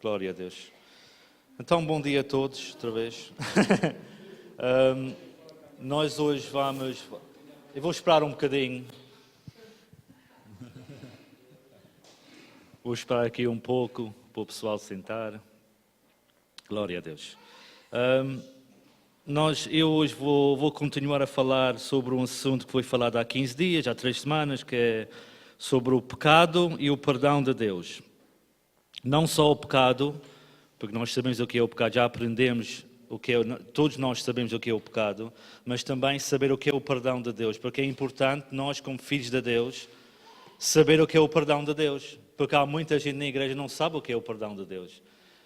Glória a Deus. Então, bom dia a todos, outra vez. Nós hoje vamos... Eu vou esperar um bocadinho. Vou esperar aqui um pouco para o pessoal sentar. Glória a Deus. Eu hoje vou continuar a falar sobre um assunto que foi falado há 15 dias, há 3 semanas, que é sobre o pecado e o perdão de Deus. Não só o pecado, porque nós sabemos o que é o pecado, já aprendemos o que é, todos nós sabemos o que é o pecado, mas também saber o que é o perdão de Deus, porque é importante nós, como filhos de Deus, saber o que é o perdão de Deus, porque há muita gente na igreja que não sabe o que é o perdão de Deus.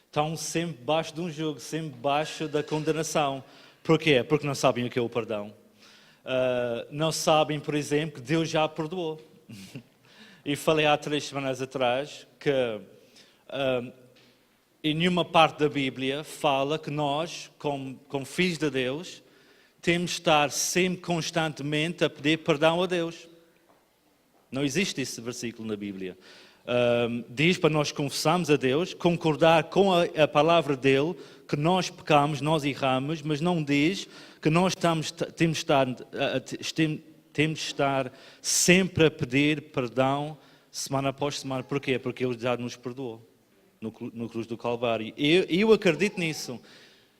Estão sempre debaixo de um jugo, sempre debaixo da condenação. Porquê? Porque não sabem o que é o perdão. Não sabem, por exemplo, que Deus já perdoou. E falei há 3 semanas atrás que em nenhuma parte da Bíblia fala que nós, como filhos de Deus, temos de estar sempre, constantemente, a pedir perdão a Deus. Não existe esse versículo na Bíblia. Diz para nós confessarmos a Deus, concordar com a palavra dele, que nós pecamos, nós erramos, mas não diz que nós temos de estar sempre a pedir perdão, semana após semana. Porquê? Porque ele já nos perdoou no cruz do Calvário. Eu acredito nisso.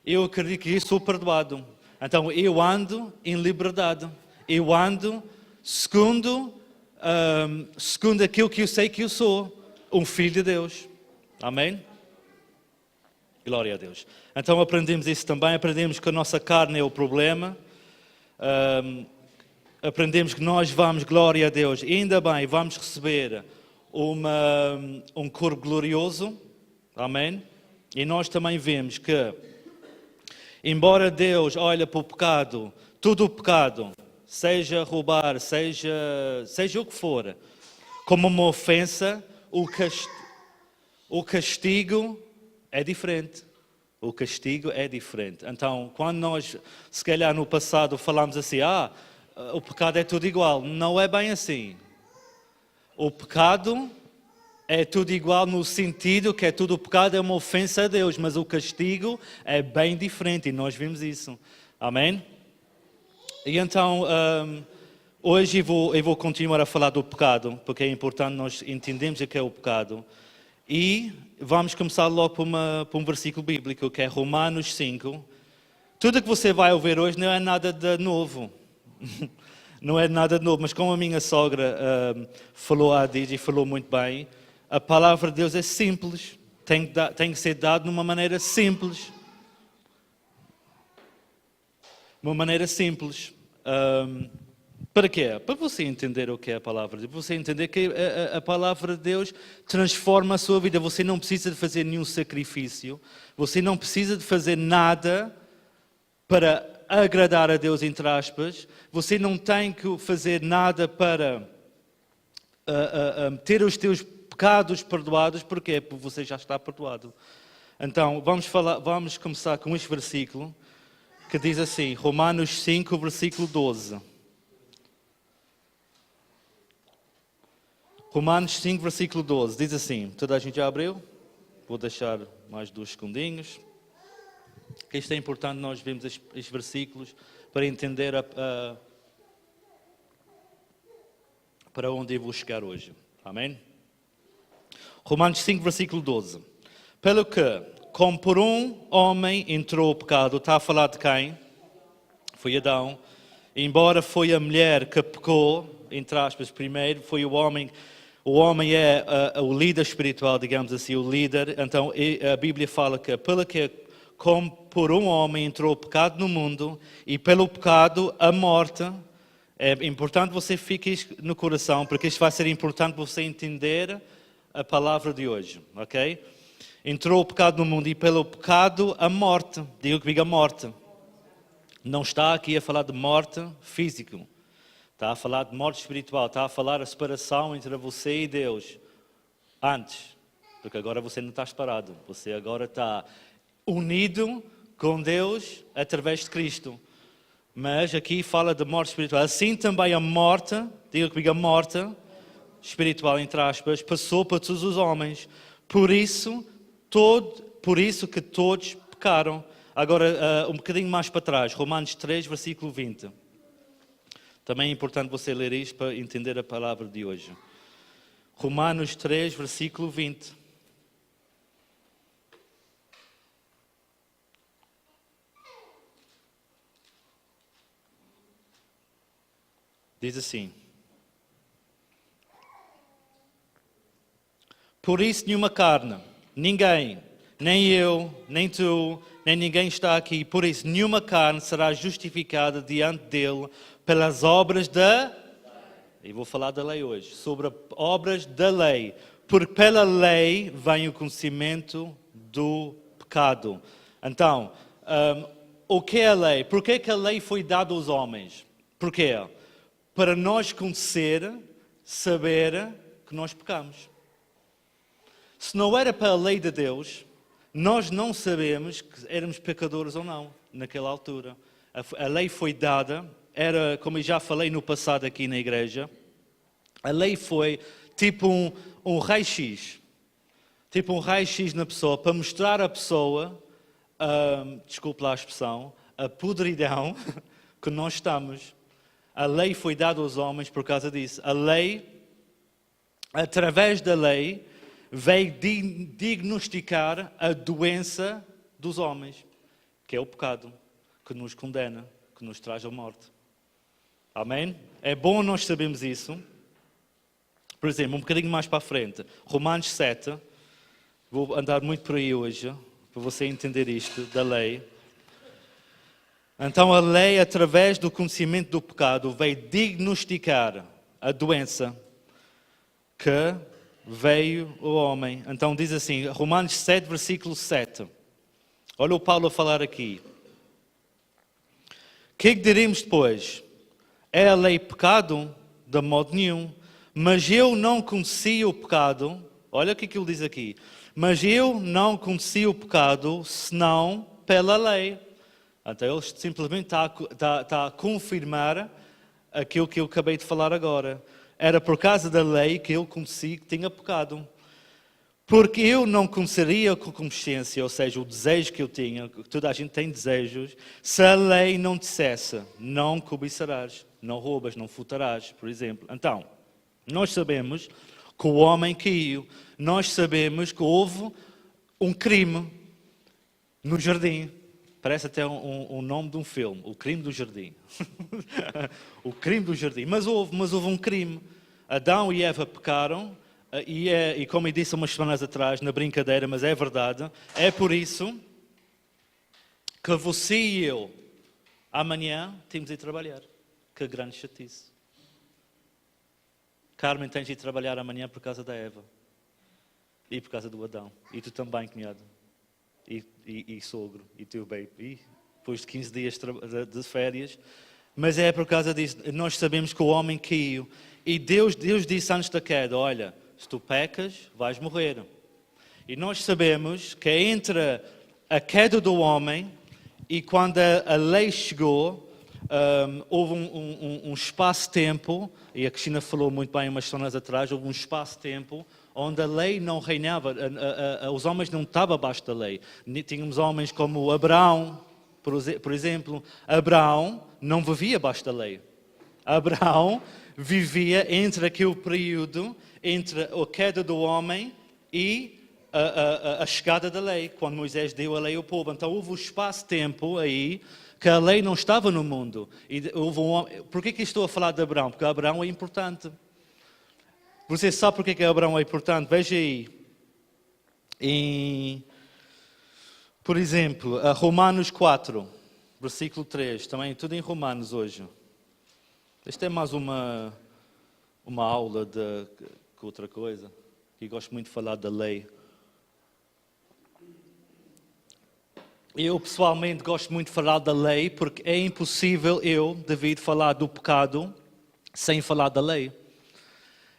Eu acredito que eu sou perdoado. Então eu ando em liberdade. Eu ando segundo aquilo que eu sei que eu sou, um filho de Deus. Amém? Glória a Deus. Então aprendemos isso também, aprendemos que a nossa carne é o problema, aprendemos que nós vamos, glória a Deus, e ainda bem, vamos receber um corpo glorioso. Amém? E nós também vemos que, embora Deus olhe para o pecado, todo o pecado, seja roubar, seja o que for, como uma ofensa, o castigo é diferente. O castigo é diferente. Então, quando nós, se calhar no passado, falamos assim, o pecado é tudo igual. Não é bem assim. O pecado é tudo igual no sentido que tudo o pecado é uma ofensa a Deus, mas o castigo é bem diferente e nós vimos isso. Amém? E então, hoje eu vou continuar a falar do pecado, porque é importante nós entendermos o que é o pecado. E vamos começar logo por um versículo bíblico, que é Romanos 5. Tudo o que você vai ouvir hoje não é nada de novo. Não é nada de novo, mas como a minha sogra falou há dias e falou muito bem, a palavra de Deus é simples. Tem que ser dado de uma maneira simples. Uma maneira simples. Para quê? Para você entender o que é a palavra de Deus. Para você entender que a palavra de Deus transforma a sua vida. Você não precisa de fazer nenhum sacrifício. Você não precisa de fazer nada para agradar a Deus, entre aspas. Você não tem que fazer nada para ter os teus pecados perdoados. Porquê? Porque você já está perdoado. Então, vamos começar com este versículo que diz assim, Romanos 5, versículo 12. Romanos 5, versículo 12, diz assim, toda a gente já abriu? Vou deixar mais 2 segundinhos. Que isto é importante, nós vemos estes versículos para entender para onde eu vou chegar hoje. Amém? Romanos 5, versículo 12. Pelo que, como por um homem entrou o pecado, está a falar de quem? Foi Adão. Embora foi a mulher que pecou, entre aspas, primeiro, foi o homem. O homem é o líder espiritual, digamos assim, o líder. Então a Bíblia fala que, pelo que, como por um homem entrou o pecado no mundo, e pelo pecado a morte. É importante você fique isto no coração, porque isto vai ser importante para você entender a palavra de hoje, ok? Entrou o pecado no mundo e pelo pecado a morte. Digo que diga morte. Não está aqui a falar de morte física. Está a falar de morte espiritual. Está a falar a separação entre você e Deus. Antes. Porque agora você não está separado. Você agora está unido com Deus através de Cristo. Mas aqui fala de morte espiritual. Assim também a morte, digo que diga morte espiritual, entre aspas, passou para todos os homens. Por isso, por isso que todos pecaram. Agora, um bocadinho mais para trás, Romanos 3, versículo 20. Também é importante você ler isto para entender a palavra de hoje. Romanos 3, versículo 20. Diz assim: por isso nenhuma carne, ninguém, nem eu, nem tu, nem ninguém está aqui, por isso nenhuma carne será justificada diante dele pelas obras da... E vou falar da lei hoje, sobre obras da lei, porque pela lei vem o conhecimento do pecado. Então, o que é a lei? Por que a lei foi dada aos homens? Porquê? Para nós conhecer, saber que nós pecamos. Se não era para a lei de Deus, nós não sabemos que éramos pecadores ou não, naquela altura. A lei foi dada, era, como eu já falei no passado aqui na igreja, a lei foi tipo um raio-x. Tipo um raio-x na pessoa, para mostrar à pessoa, desculpe lá a expressão, a podridão que nós estamos. A lei foi dada aos homens por causa disso. A lei, através da lei, veio diagnosticar a doença dos homens, que é o pecado, que nos condena, que nos traz a morte. Amém? É bom nós sabermos isso. Por exemplo, um bocadinho mais para a frente, Romanos 7, vou andar muito por aí hoje, para você entender isto, da lei. Então a lei, através do conhecimento do pecado, veio diagnosticar a doença que veio o homem. Então diz assim, Romanos 7, versículo 7. Olha o Paulo a falar aqui. O que diremos depois? É a lei pecado? De modo nenhum. Mas eu não conhecia o pecado. Olha o que ele diz aqui. Mas eu não conhecia o pecado, senão pela lei. Então ele simplesmente está a confirmar aquilo que eu acabei de falar agora. Era por causa da lei que eu conheci que tinha pecado. Porque eu não conheceria com consciência, ou seja, o desejo que eu tinha, toda a gente tem desejos, se a lei não dissesse, não cobiçarás, não roubas, não furtarás, por exemplo. Então, nós sabemos que o homem caiu, nós sabemos que houve um crime no jardim. Parece até um nome de um filme, O Crime do Jardim. O Crime do Jardim. Mas houve um crime. Adão e Eva pecaram, e como eu disse umas semanas atrás, na brincadeira, mas é verdade, é por isso que você e eu, amanhã, temos de ir trabalhar. Que grande chatice. Carmen, tens de ir trabalhar amanhã por causa da Eva. E por causa do Adão. E tu também, cunhado. E sogro, e teu baby, e depois de 15 dias de férias, mas é por causa disso, nós sabemos que o homem caiu, e Deus disse antes da queda, olha, se tu pecas, vais morrer. E nós sabemos que entre a queda do homem e quando a lei chegou, houve um espaço-tempo, e a Cristina falou muito bem umas semanas atrás, houve um espaço-tempo onde a lei não reinava, os homens não estavam abaixo da lei. Tínhamos homens como Abraão, por exemplo. Abraão não vivia abaixo da lei. Abraão vivia entre aquele período, entre a queda do homem e a chegada da lei, quando Moisés deu a lei ao povo. Então houve um espaço-tempo aí que a lei não estava no mundo. E houve por que estou a falar de Abraão? Porque Abraão é importante. Você sabe porque que Abraão é importante? Veja aí. Por exemplo, Romanos 4, versículo 3. Também tudo em Romanos hoje. Esta é mais uma aula de outra coisa. Eu gosto muito de falar da lei. Eu, pessoalmente, gosto muito de falar da lei porque é impossível David, falar do pecado sem falar da lei.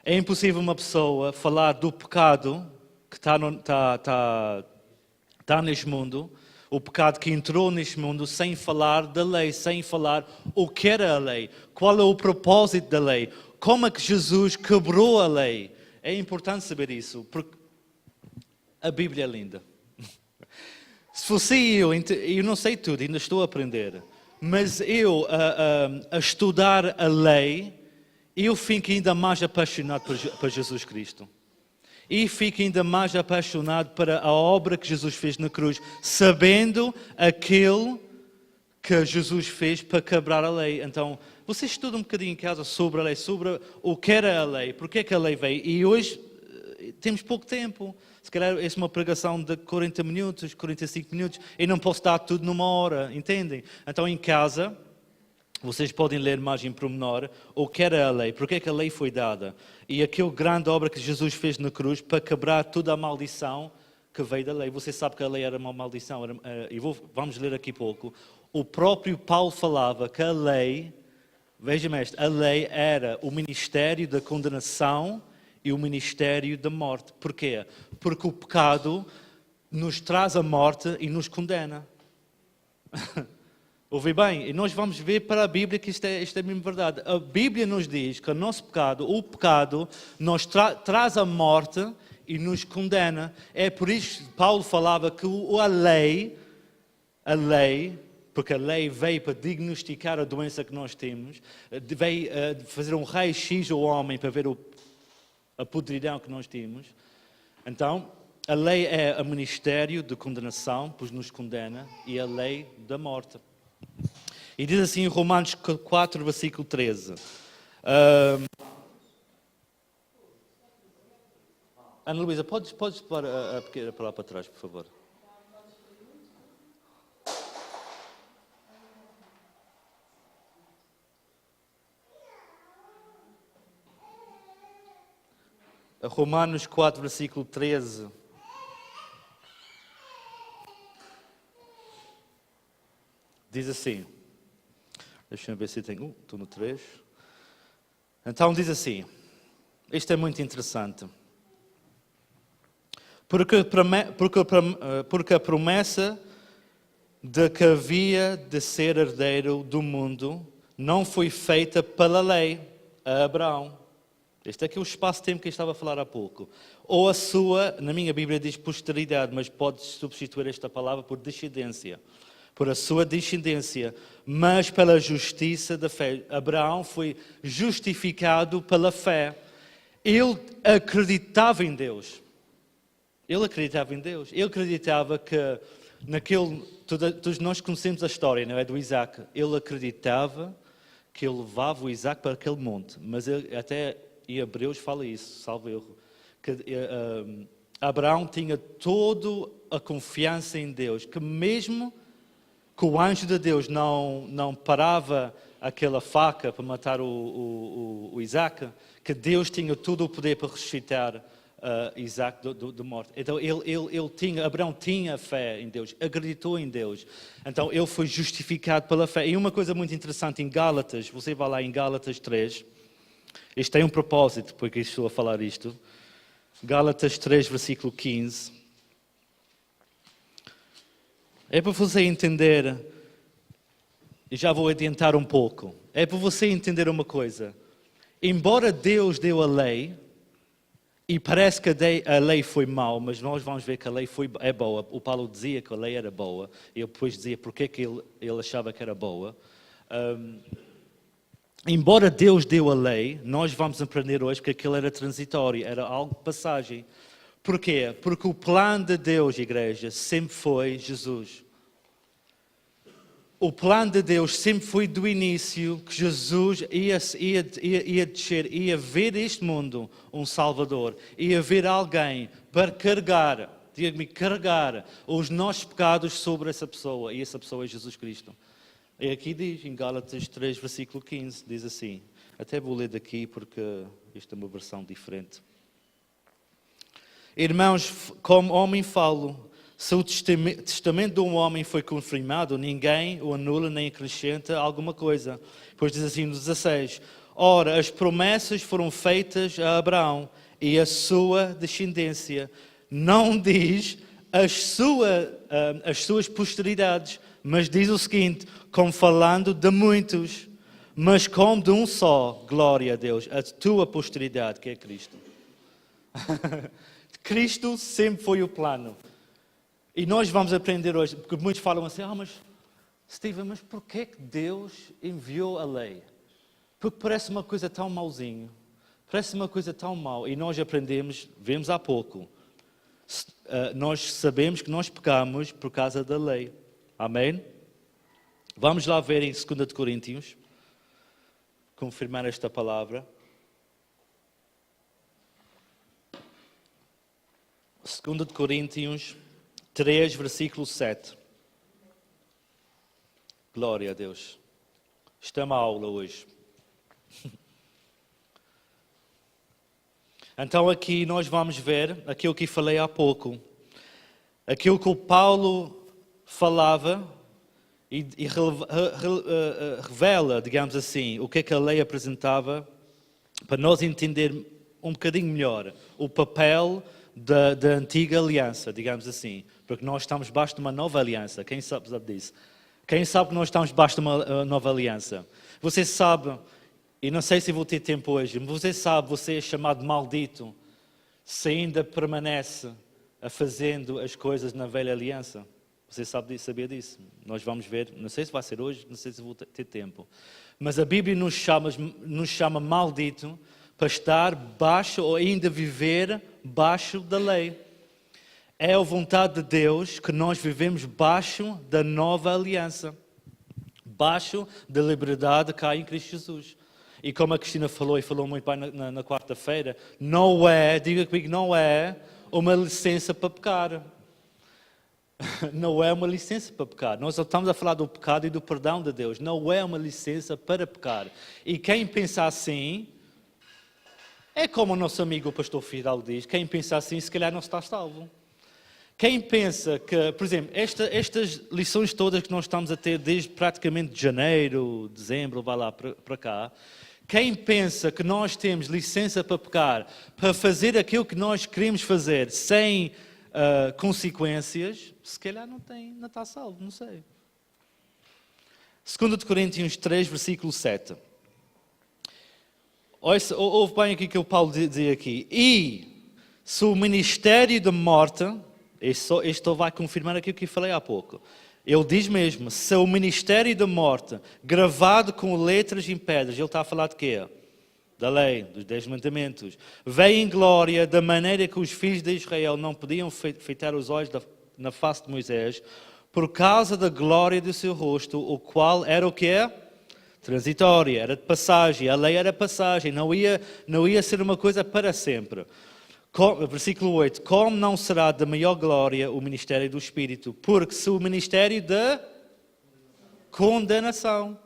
É impossível uma pessoa falar do pecado que está neste mundo, o pecado que entrou neste mundo, sem falar da lei, sem falar o que era a lei, qual é o propósito da lei, como é que Jesus quebrou a lei. É importante saber isso, porque a Bíblia é linda. Se fosse eu não sei tudo, ainda estou a aprender, mas eu a estudar a lei, eu fico ainda mais apaixonado por Jesus Cristo. E fico ainda mais apaixonado para a obra que Jesus fez na cruz, sabendo aquilo que Jesus fez para quebrar a lei. Então, você estuda um bocadinho em casa sobre a lei, sobre o que era a lei, porque é que a lei veio. E hoje temos pouco tempo. Se calhar essa é uma pregação de 40 minutos, 45 minutos, e não posso dar tudo numa hora, entendem? Então, em casa, vocês podem ler mais em pormenor o que era a lei, porque é que a lei foi dada. E aquela grande obra que Jesus fez na cruz para quebrar toda a maldição que veio da lei. Você sabe que a lei era uma maldição. Vamos ler aqui pouco. O próprio Paulo falava que a lei, veja-me isto, a lei era o ministério da condenação e o ministério da morte. Porquê? Porque o pecado nos traz a morte e nos condena. Ouvi bem? E nós vamos ver para a Bíblia que isto é mesmo verdade. A Bíblia nos diz que o nosso pecado, o pecado, nos traz a morte e nos condena. É por isso que Paulo falava que a lei, porque a lei veio para diagnosticar a doença que nós temos, veio fazer um raio-x ao homem para ver a podridão que nós temos. Então, a lei é o ministério de condenação, pois nos condena, e a lei da morte. E diz assim em Romanos 4, versículo 13. Ana Luísa, podes pôr a pequena para lá para trás, por favor? Romanos 4, versículo 13. Diz assim. Deixa-me ver se tenho. Estou no 3. Então diz assim. Isto é muito interessante. Porque a promessa de que havia de ser herdeiro do mundo não foi feita pela lei a Abraão. Este é aqui o espaço-tempo que eu estava a falar há pouco. Ou a sua, na minha Bíblia diz posteridade, mas podes substituir esta palavra por descendência. Por a sua descendência, mas pela justiça da fé. Abraão foi justificado pela fé. Ele acreditava em Deus. Ele acreditava em Deus. Ele acreditava que todos nós conhecemos a história, não é, do Isaac. Ele acreditava que ele levava o Isaac para aquele monte. Mas até em Hebreus fala isso, salvo erro. Que Abraão tinha toda a confiança em Deus, que mesmo que o anjo de Deus não parava aquela faca para matar o Isaac, que Deus tinha todo o poder para ressuscitar Isaac da morte. Então Abraão tinha fé em Deus, acreditou em Deus. Então ele foi justificado pela fé. E uma coisa muito interessante em Gálatas, você vai lá em Gálatas 3, isto tem um propósito, porque estou a falar isto. Gálatas 3, versículo 15. É para você entender, e já vou adiantar um pouco, é para você entender uma coisa. Embora Deus deu a lei, e parece que a lei foi mau, mas nós vamos ver que a lei é boa. O Paulo dizia que a lei era boa, e eu depois dizia porque que ele achava que era boa. Embora Deus deu a lei, nós vamos aprender hoje que aquilo era transitório, era algo de passagem. Porquê? Porque o plano de Deus, igreja, sempre foi Jesus. O plano de Deus sempre foi do início que Jesus ia descer, ia ver este mundo um Salvador, ia ver alguém para carregar, diga-me, carregar os nossos pecados sobre essa pessoa, e essa pessoa é Jesus Cristo. E aqui diz, em Gálatas 3, versículo 15, diz assim, até vou ler daqui porque isto é uma versão diferente. Irmãos, como homem falo, se o testamento de um homem foi confirmado, ninguém o anula nem acrescenta alguma coisa. Depois diz assim no 16, ora, as promessas foram feitas a Abraão e a sua descendência. Não diz as suas posteridades, mas diz o seguinte, como falando de muitos, mas como de um só, glória a Deus, a tua posteridade, que é Cristo. Cristo sempre foi o plano. E nós vamos aprender hoje, porque muitos falam assim, mas Steven, mas porquê que Deus enviou a lei? Porque parece uma coisa tão mauzinho, parece uma coisa tão mau. E nós aprendemos, vemos há pouco, nós sabemos que nós pecamos por causa da lei. Amém? Vamos lá ver em 2 de Coríntios, confirmar esta palavra. 2 de Coríntios 3, versículo 7. Glória a Deus. Isto é uma aula hoje. Então aqui nós vamos ver aquilo que falei há pouco. Aquilo que o Paulo falava e revela, digamos assim, o que é que a lei apresentava para nós entender um bocadinho melhor o papel da antiga aliança, digamos assim. Porque nós estamos debaixo de uma nova aliança. Quem sabe disso? Quem sabe que nós estamos debaixo de uma nova aliança? Você sabe, e não sei se vou ter tempo hoje, mas você sabe, você é chamado maldito se ainda permanece fazendo as coisas na velha aliança. Você sabia disso? Nós vamos ver, não sei se vai ser hoje, não sei se vou ter tempo. Mas a Bíblia nos chama maldito para estar baixo ou ainda viver baixo da lei. É a vontade de Deus que nós vivemos baixo da nova aliança, baixo da liberdade que há em Cristo Jesus. E como a Cristina falou, e falou muito bem na quarta-feira, não é, diga comigo, não é uma licença para pecar. Não é uma licença para pecar. Nós estamos a falar do pecado e do perdão de Deus. Não é uma licença para pecar. E quem pensa assim, é como o nosso amigo o pastor Fidalgo diz, quem pensa assim se calhar não está salvo. Quem pensa que, por exemplo, estas lições todas que nós estamos a ter desde praticamente de janeiro, dezembro, vai lá para cá, quem pensa que nós temos licença para pecar, para fazer aquilo que nós queremos fazer sem consequências, se calhar não está salvo, não sei. 2 de Coríntios 3, versículo 7. Ouve bem aqui que o Paulo dizia aqui. E se o ministério da morte... Isto vai confirmar aquilo que falei há pouco. Ele diz mesmo, se o ministério da morte, gravado com letras em pedras, ele está a falar de quê? Da lei, dos 10 mandamentos. Veio em glória da maneira que os filhos de Israel não podiam feitar os olhos na face de Moisés, por causa da glória do seu rosto, o qual era o quê? Transitória, era de passagem. A lei era passagem, não ia ser uma coisa para sempre. Versículo 8. Como não será de maior glória o ministério do Espírito? Porque se o ministério da condenação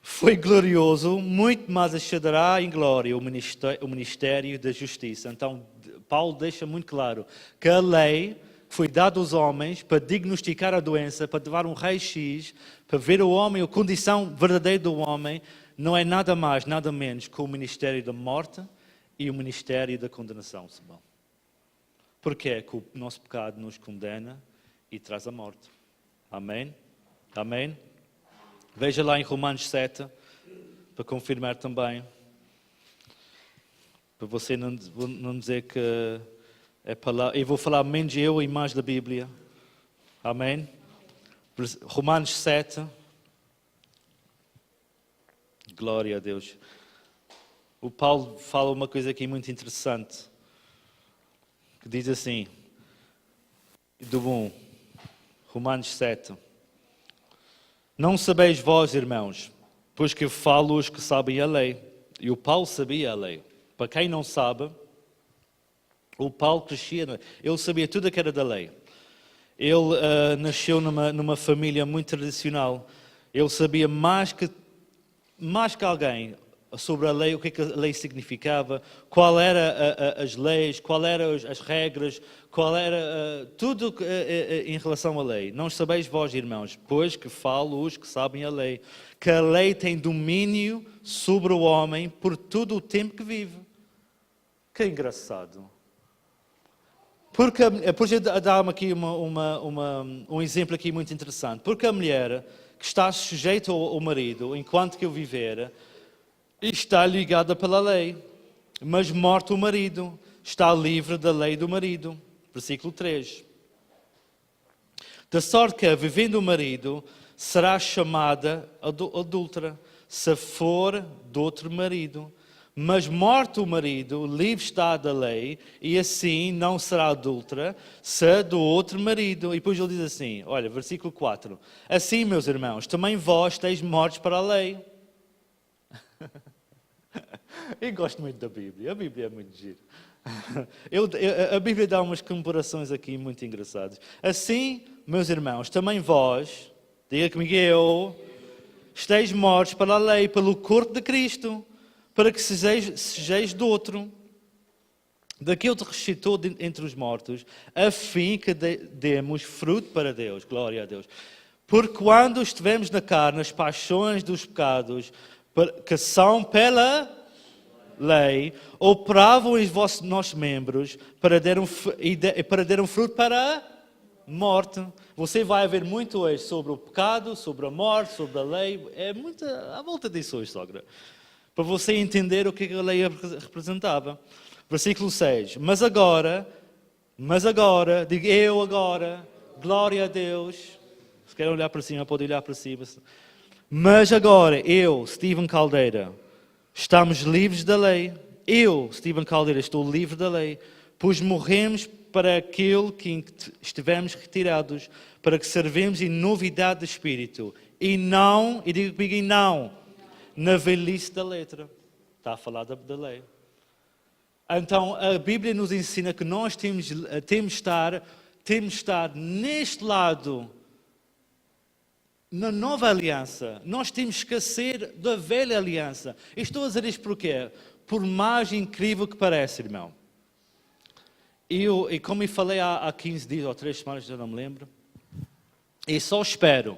foi glorioso, muito mais excederá em glória o ministério da justiça. Então, Paulo deixa muito claro que a lei foi dada aos homens para diagnosticar a doença, para levar um raio-x, para ver o homem, a condição verdadeira do homem, não é nada mais, nada menos que o ministério da morte e o ministério da condenação. Porque é que o nosso pecado nos condena e traz a morte. Amém? Amém? Veja lá em Romanos 7, para confirmar também. Para você não dizer que é palavra. Eu vou falar menos eu e mais da Bíblia. Amém? Romanos 7. Glória a Deus. O Paulo fala uma coisa aqui muito interessante, que diz assim, do 1, Romanos 7. Não sabeis vós, irmãos, pois que falo os que sabem a lei. E o Paulo sabia a lei. Para quem não sabe, o Paulo crescia, ele sabia tudo o que era da lei. Ele nasceu numa família muito tradicional. Ele sabia mais que alguém sobre a lei, o que a lei significava, qual era as leis, qual eram as regras, qual era tudo em relação à lei. Não sabeis vós, irmãos, pois que falo os que sabem a lei, que a lei tem domínio sobre o homem por todo o tempo que vive. Que engraçado. Porque dar-me aqui um exemplo aqui muito interessante. Porque a mulher que está sujeita ao marido enquanto que ele viver, está ligada pela lei, mas morto o marido, está livre da lei do marido. Versículo 3. De sorte que, vivendo o marido, será chamada adúltera, se for de outro marido. Mas morto o marido, livre está da lei, e assim não será adúltera, se do outro marido. E depois ele diz assim, olha, versículo 4. Assim, meus irmãos, também vós estáis mortos para a lei. Eu gosto muito da Bíblia, a Bíblia é muito gira. A Bíblia dá umas comparações aqui muito engraçadas. Assim, meus irmãos, também vós, diga comigo eu, estáis mortos para a lei, pelo corpo de Cristo, para que sejais do outro, daquele que ressuscitou entre os mortos, a fim que demos fruto para Deus. Glória a Deus. Porque quando estivemos na carne, as paixões dos pecados, que são pela lei, operavam os nossos membros para dar um fruto para a morte. Você vai ver muito hoje sobre o pecado, sobre a morte, sobre a lei. É muito à volta disso hoje, sogra. Para você entender o que a lei representava. Versículo 6. Mas agora, digo eu agora, glória a Deus. Se querem olhar para cima, pode olhar para cima. Mas agora, eu, Steven Caldeira, estamos livres da lei. Eu, Steven Caldeira, estou livre da lei. Pois morremos para aquele que estivemos retirados, para que servemos em novidade de espírito. E não, e digo comigo, e não na velhice da letra. Está a falar da lei. Então, a Bíblia nos ensina que nós temos de estar neste lado, na nova aliança. Nós temos que esquecer da velha aliança. E estou a dizer isto porquê? Por mais incrível que pareça, irmão. E como eu falei há 15 dias ou 3 semanas, já não me lembro, e só espero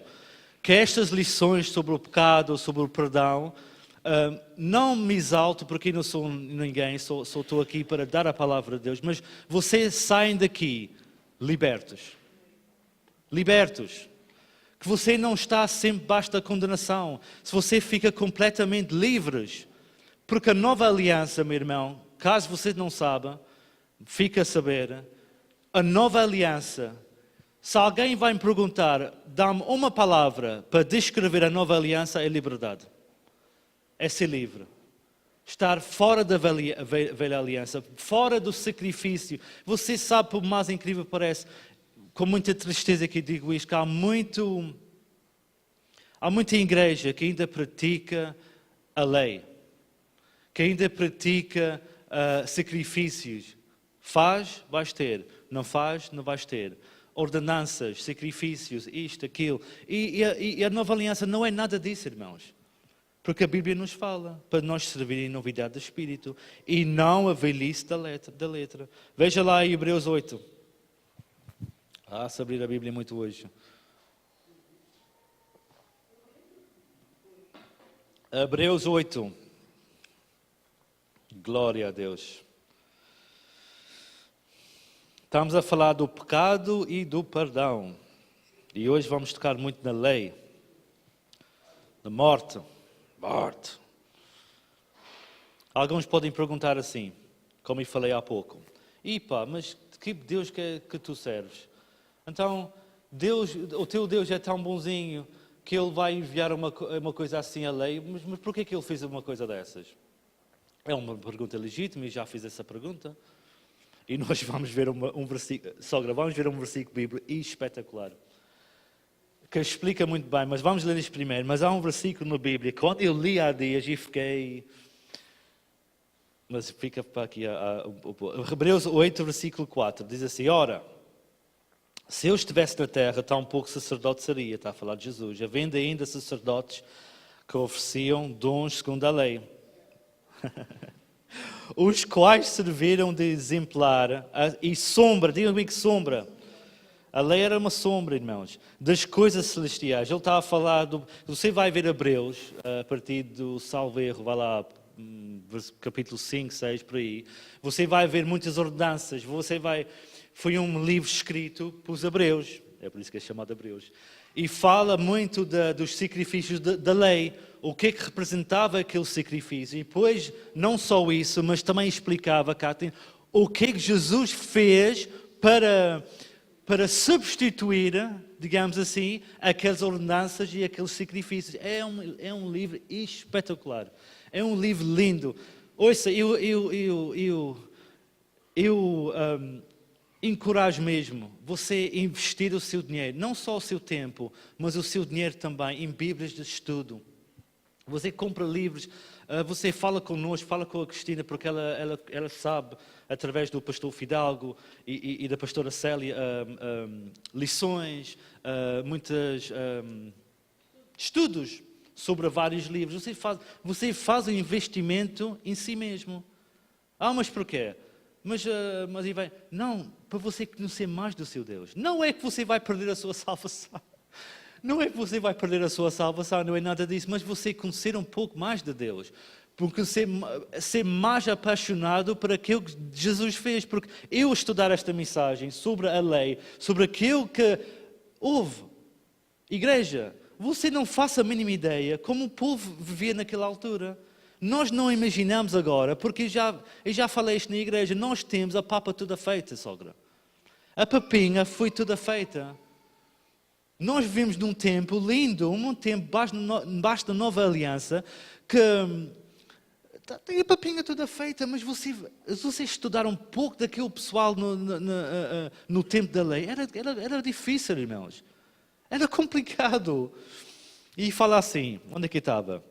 que estas lições sobre o pecado, sobre o perdão, não me exalto porque eu não sou ninguém, só estou aqui para dar a palavra de Deus, mas vocês saem daqui libertos. Libertos. Que você não está sempre debaixo da condenação. Se você fica completamente livres. Porque a nova aliança, meu irmão, caso você não saiba, fica a saber, a nova aliança, se alguém vai me perguntar, dá-me uma palavra para descrever a nova aliança, é liberdade. É ser livre. Estar fora da velha aliança, fora do sacrifício. Você sabe, por mais incrível que parece, com muita tristeza que digo isto, que há muita igreja que ainda pratica a lei, que ainda pratica sacrifícios. Faz, vais ter. Não faz, não vais ter. Ordenanças, sacrifícios, isto, aquilo. E a nova aliança não é nada disso, irmãos. Porque a Bíblia nos fala para nós servir em novidade do Espírito e não a velhice da letra. Veja lá em Hebreus 8. Se abrir a Bíblia muito hoje. Hebreus 8. Glória a Deus. Estamos a falar do pecado e do perdão. E hoje vamos tocar muito na lei. Da morte. Morte. Alguns podem perguntar assim, como eu falei há pouco. Mas que Deus que tu serves? Então, o teu Deus é tão bonzinho que Ele vai enviar uma coisa assim à lei, mas porquê que Ele fez uma coisa dessas? É uma pergunta legítima e já fiz essa pergunta. E nós vamos ver um versículo, sogra, vamos ver um versículo bíblico espetacular. Que explica muito bem, mas vamos ler isto primeiro. Mas há um versículo na Bíblia, quando eu li há dias e fiquei... Mas fica para aqui, Hebreus 8, versículo 4, diz assim, ora, se eu estivesse na terra, tão pouco sacerdote seria, está a falar de Jesus, havendo ainda sacerdotes que ofereciam dons segundo a lei. Os quais serviram de exemplar e sombra, digam comigo que sombra. A lei era uma sombra, irmãos, das coisas celestiais. Ele está a falar, você vai ver Hebreus, a partir do salvo erro, vai lá, capítulo 5, 6, por aí. Você vai ver muitas ordenanças, foi um livro escrito pelos Hebreus, é por isso que é chamado Hebreus. E fala muito dos sacrifícios da lei, o que é que representava aquele sacrifício. E depois, não só isso, mas também explicava, Cátia, o que é que Jesus fez para para substituir, digamos assim, aquelas ordenanças e aqueles sacrifícios. É um livro espetacular. É um livro lindo. Ouça, eu encorajo mesmo você a investir o seu dinheiro, não só o seu tempo, mas o seu dinheiro também em Bíblias de estudo. Você compra livros, você fala connosco, fala com a Cristina, porque ela sabe, através do pastor Fidalgo e da pastora Célia, lições, muitos estudos sobre vários livros. Você faz um investimento em si mesmo. Mas porquê? Mas aí vai. Não, para você conhecer mais do seu Deus. Não é que você vai perder a sua salvação. Não é que você vai perder a sua salvação, não é nada disso, mas você conhecer um pouco mais de Deus. Porque ser mais apaixonado por aquilo que Jesus fez. Porque eu estudar esta mensagem sobre a lei, sobre aquilo que houve. Igreja, você não faça a mínima ideia como o povo vivia naquela altura. Nós não imaginamos agora, porque eu já falei isto na igreja, nós temos a papa toda feita, sogra. A papinha foi toda feita. Nós vivemos num tempo lindo, um tempo baixo da nova aliança, que tem a papinha toda feita, mas você estudar um pouco daquele pessoal no tempo da lei, era difícil, irmãos. Era complicado. E fala assim, onde é que estava?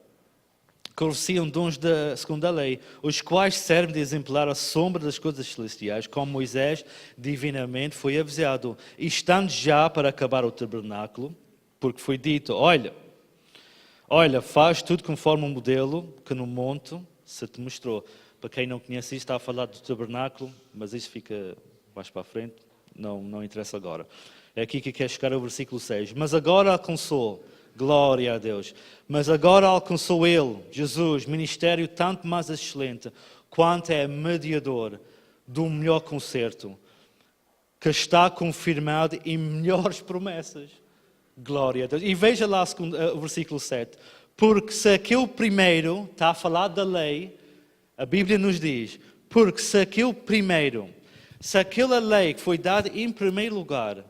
Que recebiam dons segundo a lei, os quais servem de exemplar a sombra das coisas celestiais, como Moisés divinamente foi avisado, e estando já para acabar o tabernáculo, porque foi dito, olha, faz tudo conforme o modelo que no monte se te mostrou. Para quem não conhece isto, está a falar do tabernáculo, mas isso fica mais para a frente, não interessa agora. É aqui que quer chegar ao versículo 6. Mas agora alcançou... Glória a Deus. Mas agora alcançou Ele, Jesus, ministério tanto mais excelente, quanto é mediador do melhor concerto, que está confirmado em melhores promessas. Glória a Deus. E veja lá o versículo 7. Porque se aquele primeiro, está a falar da lei, a Bíblia nos diz, porque se aquela lei que foi dada em primeiro lugar,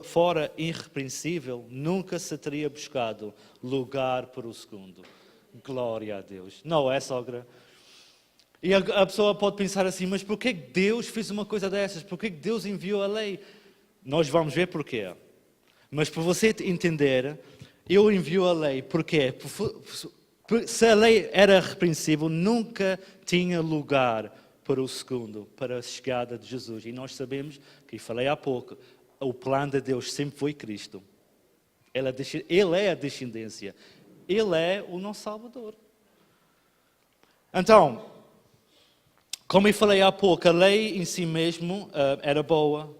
fora irrepreensível, nunca se teria buscado lugar para o segundo. Glória a Deus. Não é, sogra? E a pessoa pode pensar assim, mas por que Deus fez uma coisa dessas? Por que Deus enviou a lei? Nós vamos ver porquê. Mas para você entender, eu envio a lei. Porquê? Se a lei era repreensível, nunca tinha lugar para o segundo, para a chegada de Jesus. E nós sabemos, que falei há pouco, o plano de Deus sempre foi Cristo. Ele é a descendência. Ele é o nosso Salvador. Então, como eu falei há pouco, a lei em si mesmo era boa,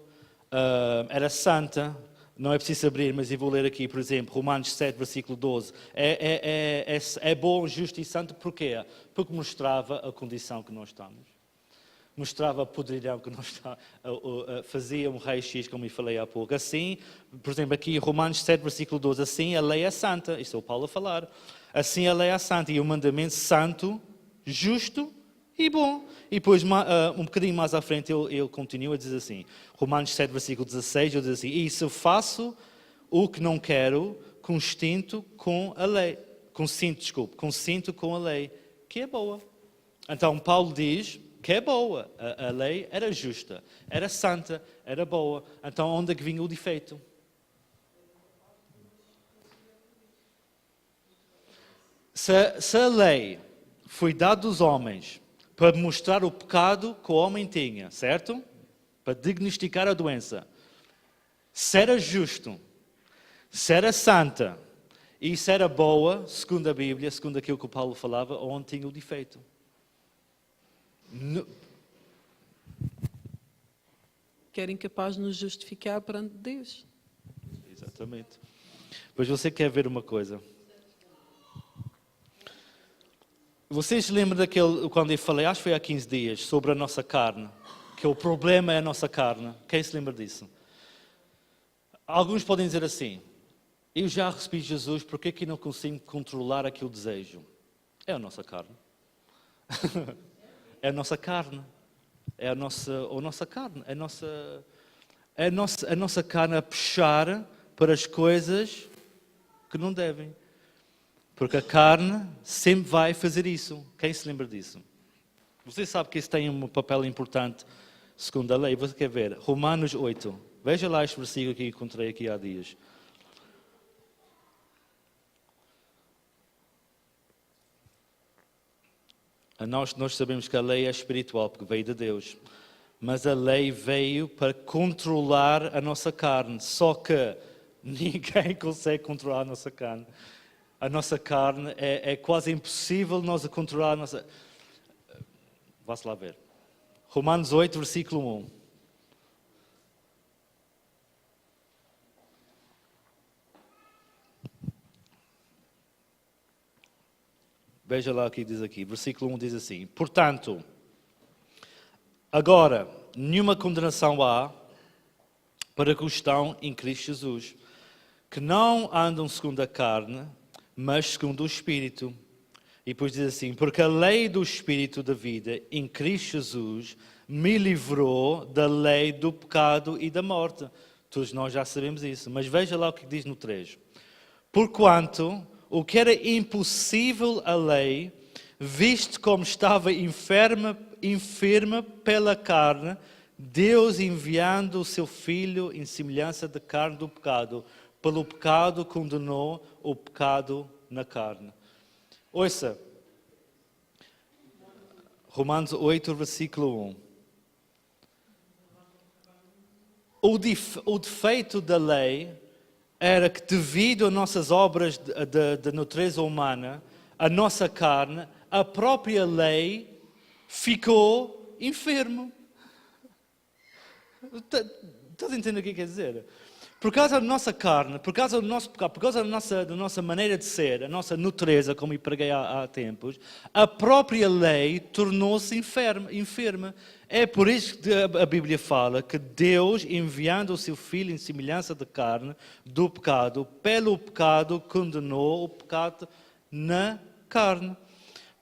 era santa. Não é preciso abrir, mas eu vou ler aqui, por exemplo, Romanos 7, versículo 12. É bom, justo e santo, porquê? Porque mostrava a condição que nós estamos. Mostrava a podridão que nós fazia um raio-x, como eu falei há pouco. Assim, por exemplo, aqui em Romanos 7, versículo 12, assim a lei é santa. Isso é o Paulo a falar. Assim a lei é santa e o mandamento santo, justo e bom. E depois, um bocadinho mais à frente, ele continua a dizer assim, Romanos 7, versículo 16, ele diz assim, e se faço o que não quero, consinto com a lei, consinto com a lei, que é boa. Então, Paulo diz que é boa, a lei era justa, era santa, era boa. Então, onde é que vinha o defeito? Se a lei foi dada aos homens para mostrar o pecado que o homem tinha, certo? Para diagnosticar a doença. Se era justo, se era santa e se era boa, segundo a Bíblia, segundo aquilo que o Paulo falava, onde tinha o defeito? Que era incapaz de nos justificar perante Deus. Exatamente. Pois você quer ver uma coisa. Vocês lembram daquele, quando eu falei, acho que foi há 15 dias, sobre a nossa carne, que o problema é a nossa carne. Quem se lembra disso? Alguns podem dizer assim, eu já recebi Jesus, por que não consigo controlar aquele desejo? É a nossa carne. É a nossa carne. É a nossa carne. a nossa carne a puxar para as coisas que não devem. Porque a carne sempre vai fazer isso. Quem se lembra disso? Você sabe que isso tem um papel importante segundo a lei. Você quer ver? Romanos 8. Veja lá este versículo que encontrei aqui há dias. Nós sabemos que a lei é espiritual, porque veio de Deus. Mas a lei veio para controlar a nossa carne. Só que ninguém consegue controlar a nossa carne. A nossa carne é quase impossível nós a controlar a nossa... Vá-se lá ver. Romanos 8, versículo 1. Veja lá o que diz aqui. Versículo 1 diz assim: Portanto, agora, nenhuma condenação há para que os que estão em Cristo Jesus, que não andam segundo a carne, mas segundo o Espírito. E depois diz assim: porque a lei do Espírito da vida em Cristo Jesus me livrou da lei do pecado e da morte. Todos nós já sabemos isso, mas veja lá o que diz no 3. Porquanto o que era impossível à lei, visto como estava enferma pela carne, Deus enviando o seu Filho em semelhança da carne do pecado, pelo pecado condenou o pecado na carne. Ouça, Romanos 8, versículo 1. O defeito da lei era que, devido às nossas obras da natureza humana, a nossa carne, a própria lei ficou enfermo. Estás a entender o que quer dizer? Por causa da nossa carne, por causa do nosso pecado, por causa da nossa maneira de ser, a nossa natureza, como eu preguei há tempos, a própria lei tornou-se enferma. É por isso que a Bíblia fala que Deus, enviando o seu Filho em semelhança de carne, do pecado, pelo pecado condenou o pecado na carne,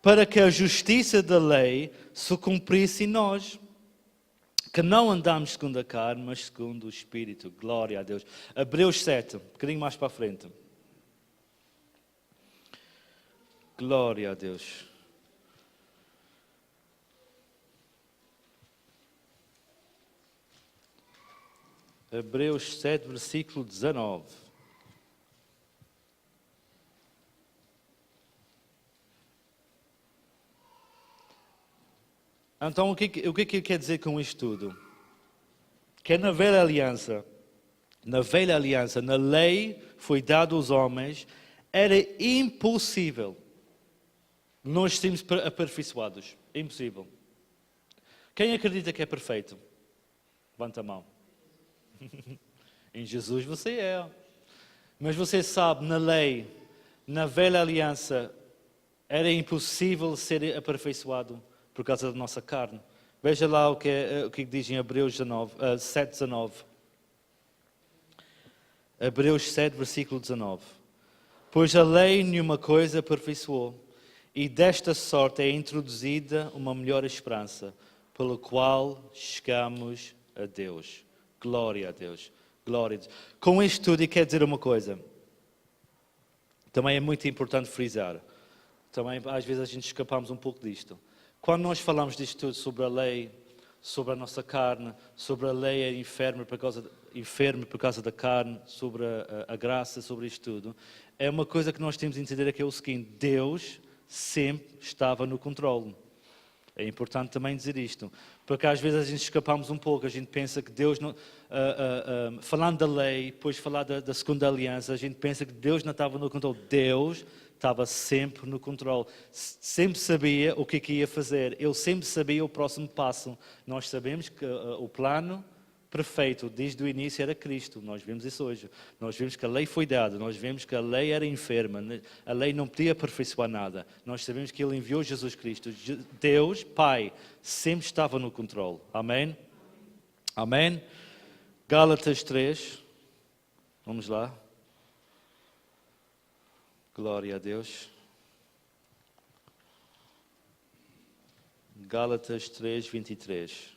para que a justiça da lei se cumprisse em nós. Que não andamos segundo a carne, mas segundo o Espírito. Glória a Deus. Hebreus 7, um bocadinho mais para a frente. Glória a Deus. Hebreus 7, versículo 19. Então, o que quer dizer com isto tudo? Que na velha aliança, na lei foi dado aos homens, era impossível nós sermos aperfeiçoados. É impossível. Quem acredita que é perfeito? Levanta a mão. Em Jesus você é. Mas você sabe, na lei, na velha aliança, era impossível ser aperfeiçoado por causa da nossa carne. Veja lá o que diz em Hebreus 7, 19. Hebreus 7, versículo 19. Pois a lei nenhuma coisa aperfeiçoou, e desta sorte é introduzida uma melhor esperança, pela qual chegamos a Deus. Glória a Deus. Glória a Deus. Com isto tudo, e quer dizer uma coisa. Também é muito importante frisar. Também, às vezes, a gente escapamos um pouco disto. Quando nós falamos disto tudo sobre a lei, sobre a nossa carne, sobre a lei é enferma por causa da carne, sobre a graça, sobre isto tudo, é uma coisa que nós temos de entender que é o seguinte: Deus sempre estava no controle. É importante também dizer isto, porque às vezes a gente escapamos um pouco, a gente pensa que Deus, não, falando da lei, depois falar da segunda aliança, a gente pensa que Deus não estava no controle. Deus estava sempre no controle, sempre sabia o que ia fazer, Ele sempre sabia o próximo passo. Nós sabemos que o plano perfeito desde o início era Cristo. Nós vemos isso hoje. Nós vemos que a lei foi dada, nós vemos que a lei era enferma, a lei não podia aperfeiçoar nada. Nós sabemos que Ele enviou Jesus Cristo. Deus, Pai, sempre estava no controle. Amém? Amém? Gálatas 3. Vamos lá. Glória a Deus. Gálatas 3, 23.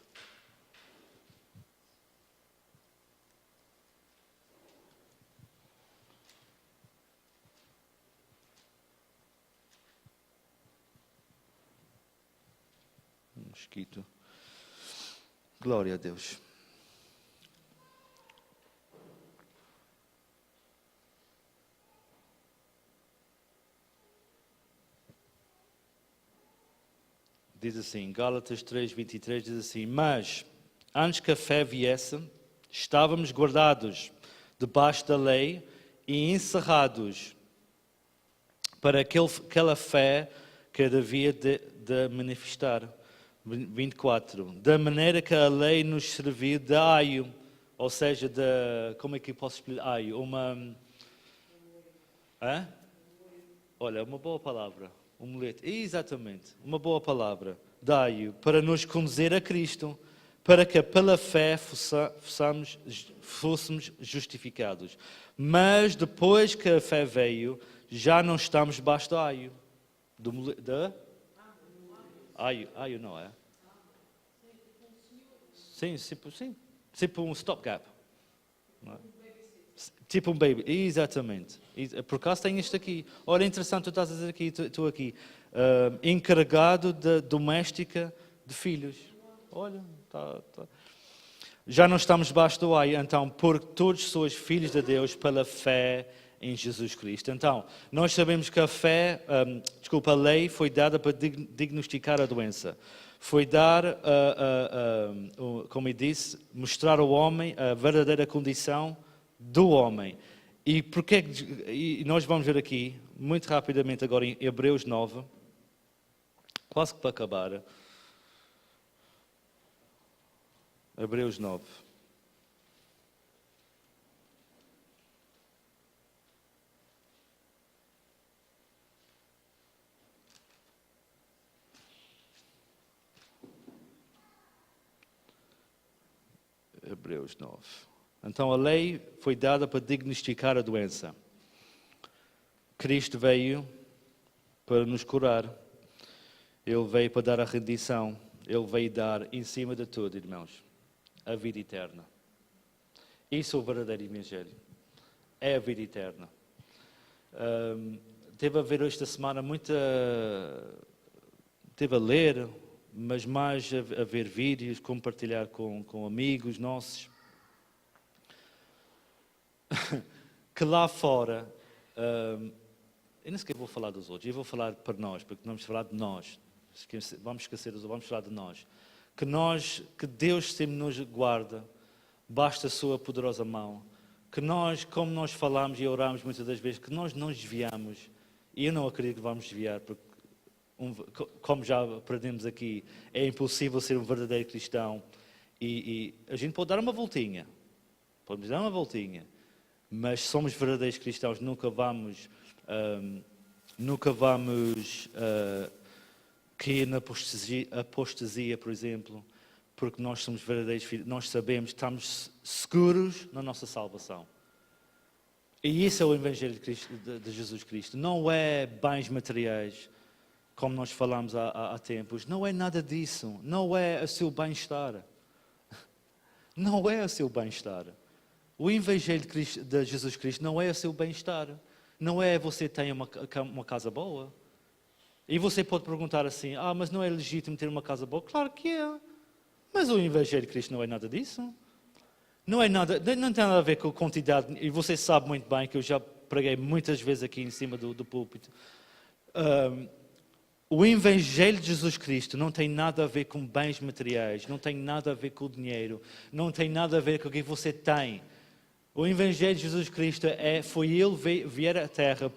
Mosquito. Glória a Deus. Diz assim, Gálatas 3:23 diz assim: mas antes que a fé viesse, estávamos guardados debaixo da lei e encerrados para aquela fé que havia de manifestar. 24. Da maneira que a lei nos serviu de aio, ou seja, como é que eu posso explicar aio? Olha, uma boa palavra. Um mulete. Exatamente, uma boa palavra. Dai-o para nos conduzir a Cristo, para que pela fé fôssemos justificados. Mas depois que a fé veio, já não estamos debaixo do aio. Aio não é? Sim. Tipo um stopgap. Não é? Tipo um baby, exatamente. Por acaso tem isto aqui. Olha, interessante, tu estás a dizer aqui, tu aqui. Encarregado de doméstica de filhos. Olha, tá. Já não estamos debaixo do aio, então, porque todos sois filhos de Deus pela fé em Jesus Cristo. Então, nós sabemos que a lei foi dada para diagnosticar a doença. Foi dar, como eu disse, mostrar ao homem a verdadeira condição do homem. E nós vamos ver aqui, muito rapidamente agora em Hebreus 9, quase que para acabar. Hebreus 9. Hebreus 9. Então a lei foi dada para diagnosticar a doença. Cristo veio para nos curar. Ele veio para dar a rendição. Ele veio dar, em cima de tudo, irmãos, a vida eterna. Isso é o verdadeiro Evangelho. É a vida eterna. Teve a ver esta semana teve a ler, mas mais a ver vídeos, compartilhar com amigos nossos. Que lá fora, eu nem sequer vou falar dos outros, eu vou falar para nós, porque vamos falar de nós. Vamos esquecer dos outros, vamos falar de nós. Que Deus sempre nos guarda, basta a sua poderosa mão. Que nós, como nós falamos e oramos muitas das vezes, que nós não desviamos. E eu não acredito que vamos desviar, porque, como já aprendemos aqui, é impossível ser um verdadeiro cristão. E a gente pode dar uma voltinha. Podemos dar uma voltinha. Mas somos verdadeiros cristãos, nunca vamos cair na apostasia, por exemplo, porque nós somos verdadeiros filhos, nós sabemos, estamos seguros na nossa salvação. E isso é o Evangelho de Jesus Cristo. Não é bens materiais, como nós falamos há tempos. Não é nada disso. Não é o seu bem-estar. Não é o seu bem-estar. O Evangelho de Jesus Cristo não é o seu bem-estar. Não é você ter uma casa boa. E você pode perguntar assim, mas não é legítimo ter uma casa boa? Claro que é. Mas o Evangelho de Cristo não é nada disso. Não tem nada a ver com a quantidade, e você sabe muito bem que eu já preguei muitas vezes aqui em cima do púlpito. O Evangelho de Jesus Cristo não tem nada a ver com bens materiais, não tem nada a ver com o dinheiro, não tem nada a ver com o que você tem. O Evangelho de Jesus Cristo foi Ele vier à Terra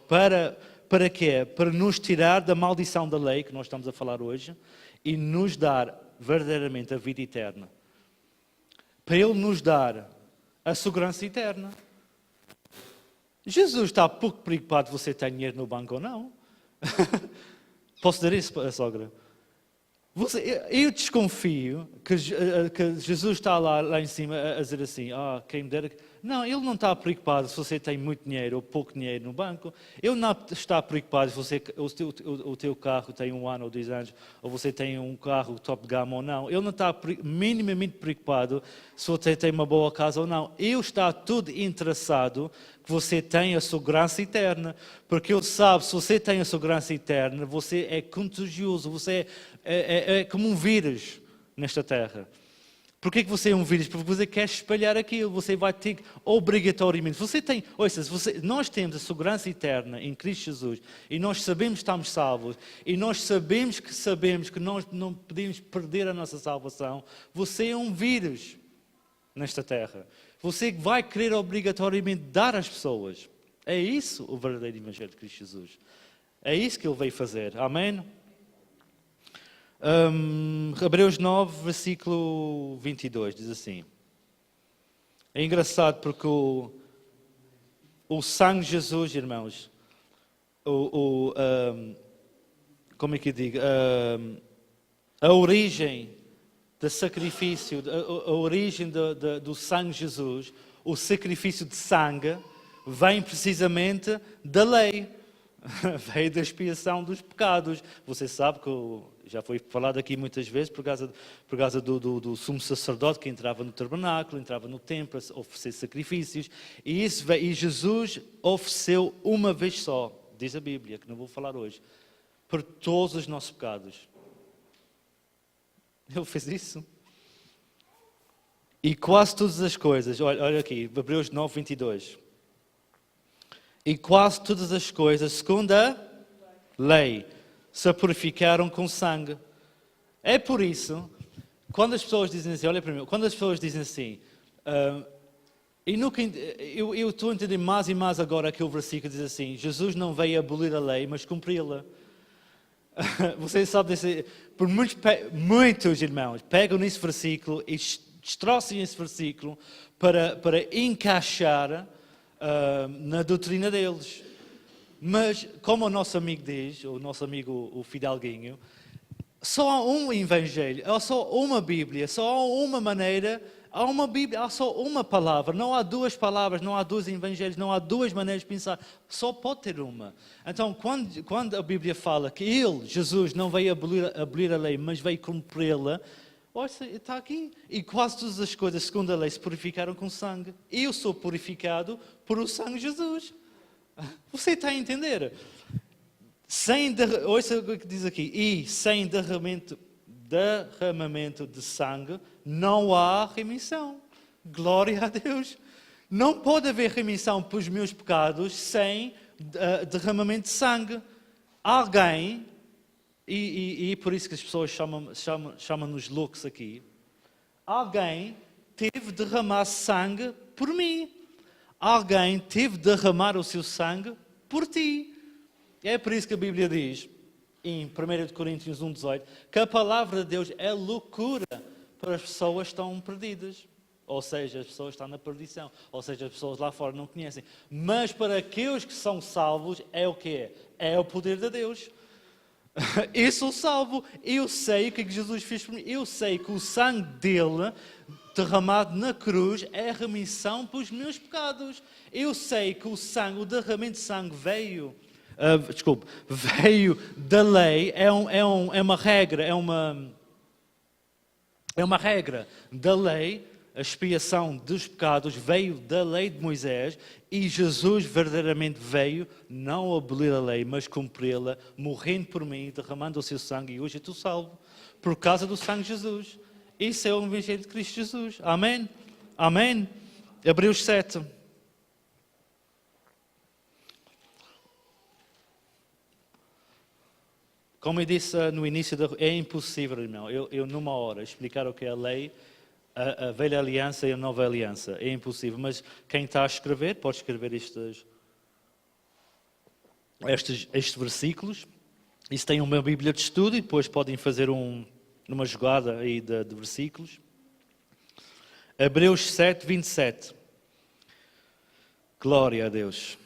para quê? Para nos tirar da maldição da lei, que nós estamos a falar hoje, e nos dar verdadeiramente a vida eterna. Para Ele nos dar a segurança eterna. Jesus está pouco preocupado se você tem dinheiro no banco ou não. Posso dar isso para a sogra? Eu desconfio que Jesus está lá em cima a dizer assim, quem me dera... Não, Ele não está preocupado se você tem muito dinheiro ou pouco dinheiro no banco. Ele não está preocupado se o teu carro tem 1 ano ou 2 anos, ou você tem um carro top de gama ou não. Ele não está minimamente preocupado se você tem uma boa casa ou não. Ele está tudo interessado que você tenha a segurança eterna. Porque Ele sabe, se você tem a segurança eterna, você é contagioso, você é como um vírus nesta terra. Por que você é um vírus? Porque você quer espalhar aquilo, você vai ter que, obrigatoriamente. Nós temos a segurança eterna em Cristo Jesus e nós sabemos que estamos salvos e nós sabemos que nós não podemos perder a nossa salvação. Você é um vírus nesta terra. Você vai querer obrigatoriamente dar às pessoas. É isso o verdadeiro Evangelho de Cristo Jesus. É isso que Ele veio fazer. Amém? Hebreus 9, versículo 22, diz assim. É engraçado porque o sangue de Jesus, irmãos, como é que eu digo? A origem do sacrifício, a origem do sangue de Jesus, o sacrifício de sangue, vem precisamente da lei. Veio da expiação dos pecados. Você sabe que já foi falado aqui muitas vezes por causa do sumo sacerdote que entrava no tabernáculo, entrava no templo a oferecer sacrifícios. E Jesus ofereceu uma vez só, diz a Bíblia, que não vou falar hoje, por todos os nossos pecados. Ele fez isso. E quase todas as coisas, olha aqui, Hebreus 9, 22. E quase todas as coisas, segundo a lei, se purificaram com sangue. É por isso, quando as pessoas dizem assim, olha para mim, quando as pessoas dizem assim, eu estou a entender mais e mais agora aquele versículo que diz assim, Jesus não veio abolir a lei, mas cumpri-la. Vocês sabem, por muitos irmãos pegam nesse versículo e destroçam esse versículo para encaixar na doutrina deles. Mas, como o nosso amigo diz, o nosso amigo o Fidalguinho, só há um Evangelho, há só uma Bíblia, só há uma maneira, há uma Bíblia, há só uma palavra, não há duas palavras, não há dois Evangelhos, não há duas maneiras de pensar, só pode ter uma. Então, quando a Bíblia fala que Ele, Jesus, não veio abolir a lei, mas veio cumpri-la, está aqui. E quase todas as coisas, segundo a lei, se purificaram com sangue. Eu sou purificado por o sangue de Jesus. Você está a entender? Ouça o que diz aqui. E sem derramamento de sangue, não há remissão. Glória a Deus. Não pode haver remissão para os meus pecados sem derramamento de sangue. Alguém... E por isso que as pessoas chamam-nos loucos aqui. Alguém teve de derramar sangue por mim. Alguém teve de derramar o seu sangue por ti. É por isso que a Bíblia diz, em 1 Coríntios 1,18, que a palavra de Deus é loucura para as pessoas que estão perdidas. Ou seja, as pessoas estão na perdição. Ou seja, as pessoas lá fora não conhecem. Mas para aqueles que são salvos, é o que é? É o poder de Deus. Eu sou salvo, eu sei o que Jesus fez por mim, eu sei que o sangue dele, derramado na cruz, é a remissão para os meus pecados. Eu sei que o derramamento de sangue veio da lei, é uma regra, é uma regra da lei. A expiação dos pecados veio da lei de Moisés e Jesus verdadeiramente veio não abolir a lei, mas cumpri-la, morrendo por mim, derramando o seu sangue, e hoje eu estou salvo por causa do sangue de Jesus. Isso é o Evangelho de Cristo Jesus. Amém? Amém? Hebreus 7. Como eu disse no início, é impossível, irmão, eu numa hora explicar o que é a lei, a velha aliança e a nova aliança. É impossível, mas quem está a escrever, pode escrever estes versículos. Isso tem uma Bíblia de estudo e depois podem fazer uma jogada aí de versículos. Hebreus 7, 27. Glória a Deus.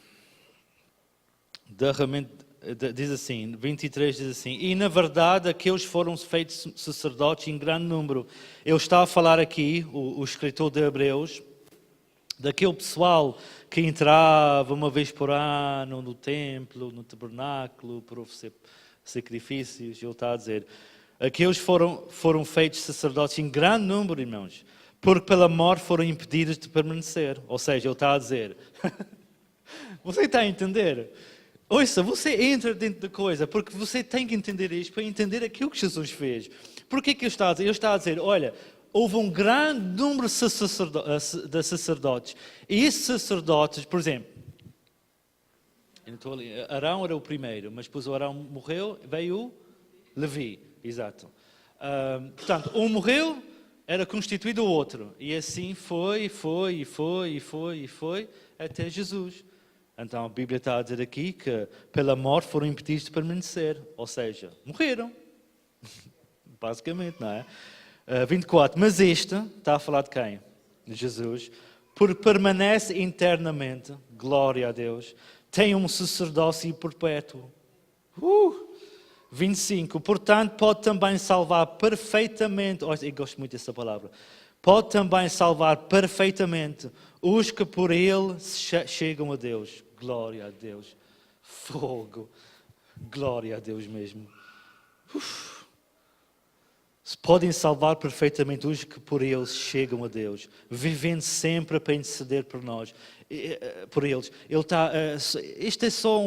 Diz assim, 23 diz assim, e na verdade aqueles foram feitos sacerdotes em grande número. Ele está a falar aqui, o escritor de Hebreus, daquele pessoal que entrava uma vez por ano no templo, no tabernáculo, para oferecer sacrifícios. Ele está a dizer, aqueles foram feitos sacerdotes em grande número, irmãos, porque pela morte foram impedidos de permanecer. Ou seja, ele está a dizer, você está a entender? Ouça, você entra dentro da coisa, porque você tem que entender isto para entender aquilo que Jesus fez. Por que ele está a dizer? Ele está a dizer, olha, houve um grande número de sacerdotes. E esses sacerdotes, por exemplo, Arão era o primeiro, mas depois o Arão morreu, veio o Levi, exato. Portanto, um morreu, era constituído o outro. E assim foi, até Jesus. Então a Bíblia está a dizer aqui que pela morte foram impedidos de permanecer. Ou seja, morreram. Basicamente, não é? 24. Mas este, está a falar de quem? De Jesus. Porque permanece eternamente, glória a Deus, tem um sacerdócio perpétuo. 25. Portanto, pode também salvar perfeitamente, eu gosto muito dessa palavra, pode também salvar perfeitamente os que por ele chegam a Deus. Glória a Deus. Fogo. Glória a Deus mesmo. Podem salvar perfeitamente os que por eles chegam a Deus, vivendo sempre para interceder por nós, por eles. Isto é só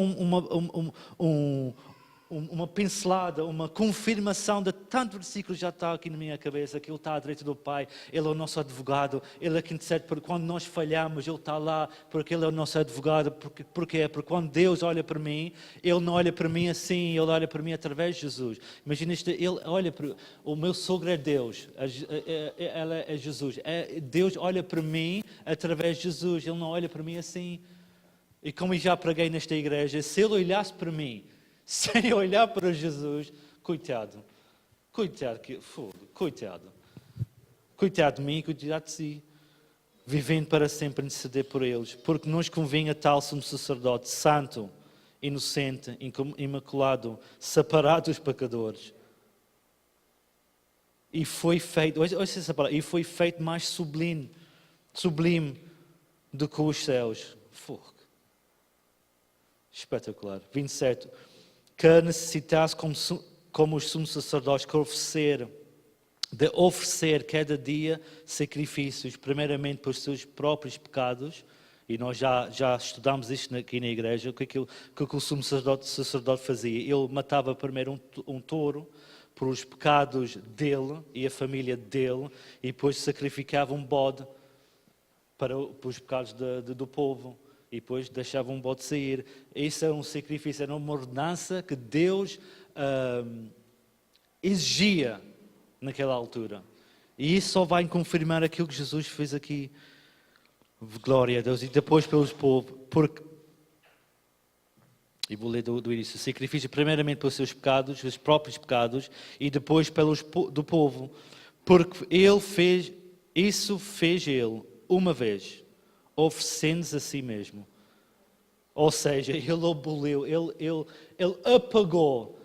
uma pincelada, uma confirmação de tanto versículo já está aqui na minha cabeça, que Ele está à direita do Pai, Ele é o nosso advogado, Ele é que intercede por quando nós falhamos, Ele está lá, porque Ele é o nosso advogado. Porquê? Porque quando Deus olha para mim, Ele não olha para mim assim, Ele olha para mim através de Jesus. Imagina isto, Ele olha para... O meu sogro é Deus, ela é Jesus. Deus olha para mim através de Jesus, Ele não olha para mim assim. E como eu já preguei nesta igreja, se Ele olhasse para mim, sem olhar para Jesus, coitado de mim, coitado de si, vivendo para sempre interceder por eles, porque nos convinha tal sumo sacerdote, santo, inocente, imaculado, separado dos pecadores. E foi feito, ouça essa palavra, e foi feito mais sublime do que os céus. Fogo. Espetacular. 27. Que necessitasse, como os sumos sacerdotes, de oferecer cada dia sacrifícios, primeiramente pelos seus próprios pecados, e nós já estudamos isto aqui na igreja, o que o sumo sacerdote fazia. Ele matava primeiro um touro por os pecados dele e a família dele, e depois sacrificava um bode para os pecados do povo. E depois deixava um bode sair. Isso era um sacrifício, era uma ordenança que Deus exigia naquela altura. E isso só vai confirmar aquilo que Jesus fez aqui. Glória a Deus. E depois pelos povos. E vou ler do início. Sacrifício primeiramente pelos seus pecados, os próprios pecados, e depois do povo. Porque fez ele uma vez, oferecendo-se a si mesmo. Ou seja, ele aboliu, ele apagou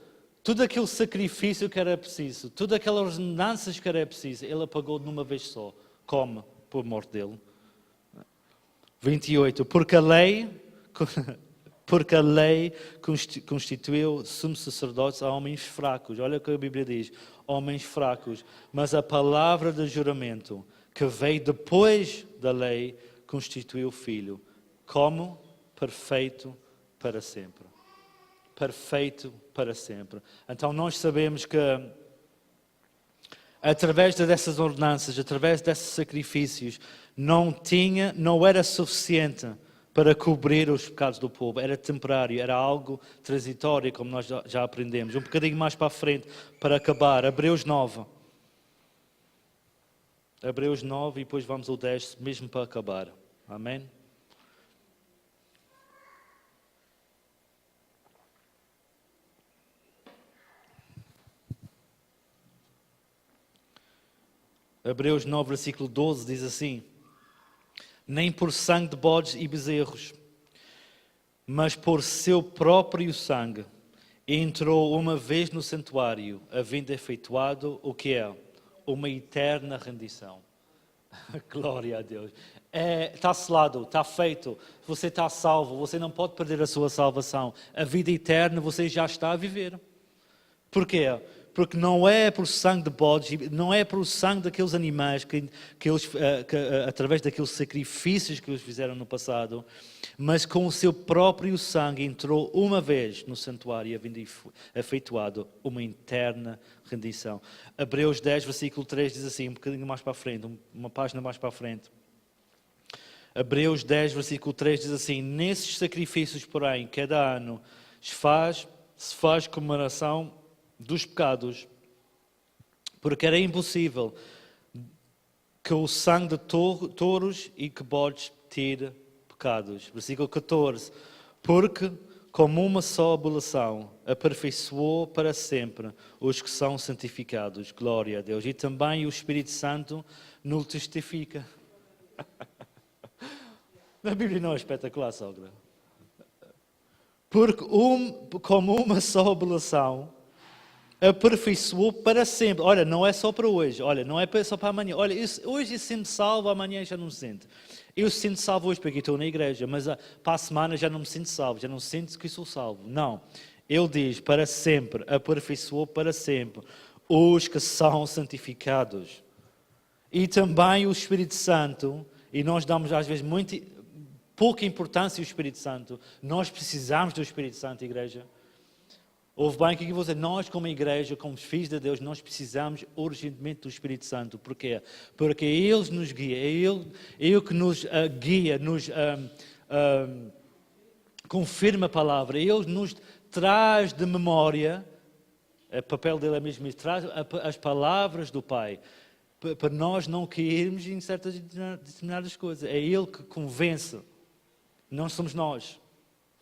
todo aquele sacrifício que era preciso, todas aquelas ordenanças que era preciso, ele apagou de uma vez só. Como? Por morte dele. 28. Porque a lei constituiu sumos sacerdotes a homens fracos. Olha o que a Bíblia diz. Homens fracos. Mas a palavra de juramento que veio depois da lei constituiu o Filho como perfeito para sempre. Perfeito para sempre. Então nós sabemos que através dessas ordenanças, através desses sacrifícios, não era suficiente para cobrir os pecados do povo. Era temporário, era algo transitório, como nós já aprendemos. Um bocadinho mais para a frente, para acabar. Hebreus 9. Hebreus 9 e depois vamos ao 10, mesmo para acabar. Amém? Hebreus 9, versículo 12 diz assim: nem por sangue de bodes e bezerros, mas por seu próprio sangue entrou uma vez no santuário, havendo efetuado o que é? Uma eterna rendição. Glória a Deus. Está selado, está feito, você está salvo, você não pode perder a sua salvação. A vida eterna você já está a viver. Porquê? Porque não é por sangue de bodes, não é por sangue daqueles animais que através daqueles sacrifícios que eles fizeram no passado, mas com o seu próprio sangue entrou uma vez no santuário e havendo efetuado uma eterna rendição. Hebreus 10, versículo 3 diz assim, um bocadinho mais para a frente, uma página mais para a frente. Hebreus 10, versículo 3 diz assim: nesses sacrifícios, porém, cada ano se faz comemoração dos pecados, porque era impossível que o sangue de touros e que bodes tire pecados. Versículo 14: porque como uma só ablução aperfeiçoou para sempre os que são santificados. Glória a Deus. E também o Espírito Santo nos testifica. A Bíblia não é espetacular, sogra. Porque como uma só ablução aperfeiçoou para sempre. Olha, não é só para hoje. Olha, não é só para amanhã. Olha, hoje eu sinto salvo, amanhã já não me sinto. Eu sinto salvo hoje porque estou na igreja, mas para a semana já não me sinto salvo, já não sinto que sou salvo. Não. Ele diz, para sempre, aperfeiçoou para sempre os que são santificados. E também o Espírito Santo, e nós damos às vezes pouca importância ao Espírito Santo. Nós precisamos do Espírito Santo, igreja. Ouve bem o que eu vou dizer. Nós, como igreja, como filhos de Deus, nós precisamos urgentemente do Espírito Santo. Porquê? Porque Ele nos guia. É Ele que nos guia, nos confirma a palavra. Ele nos traz de memória, o papel dele é mesmo isso, traz as palavras do Pai. Para nós não cairmos em certas determinadas coisas. É Ele que convence. Não somos nós.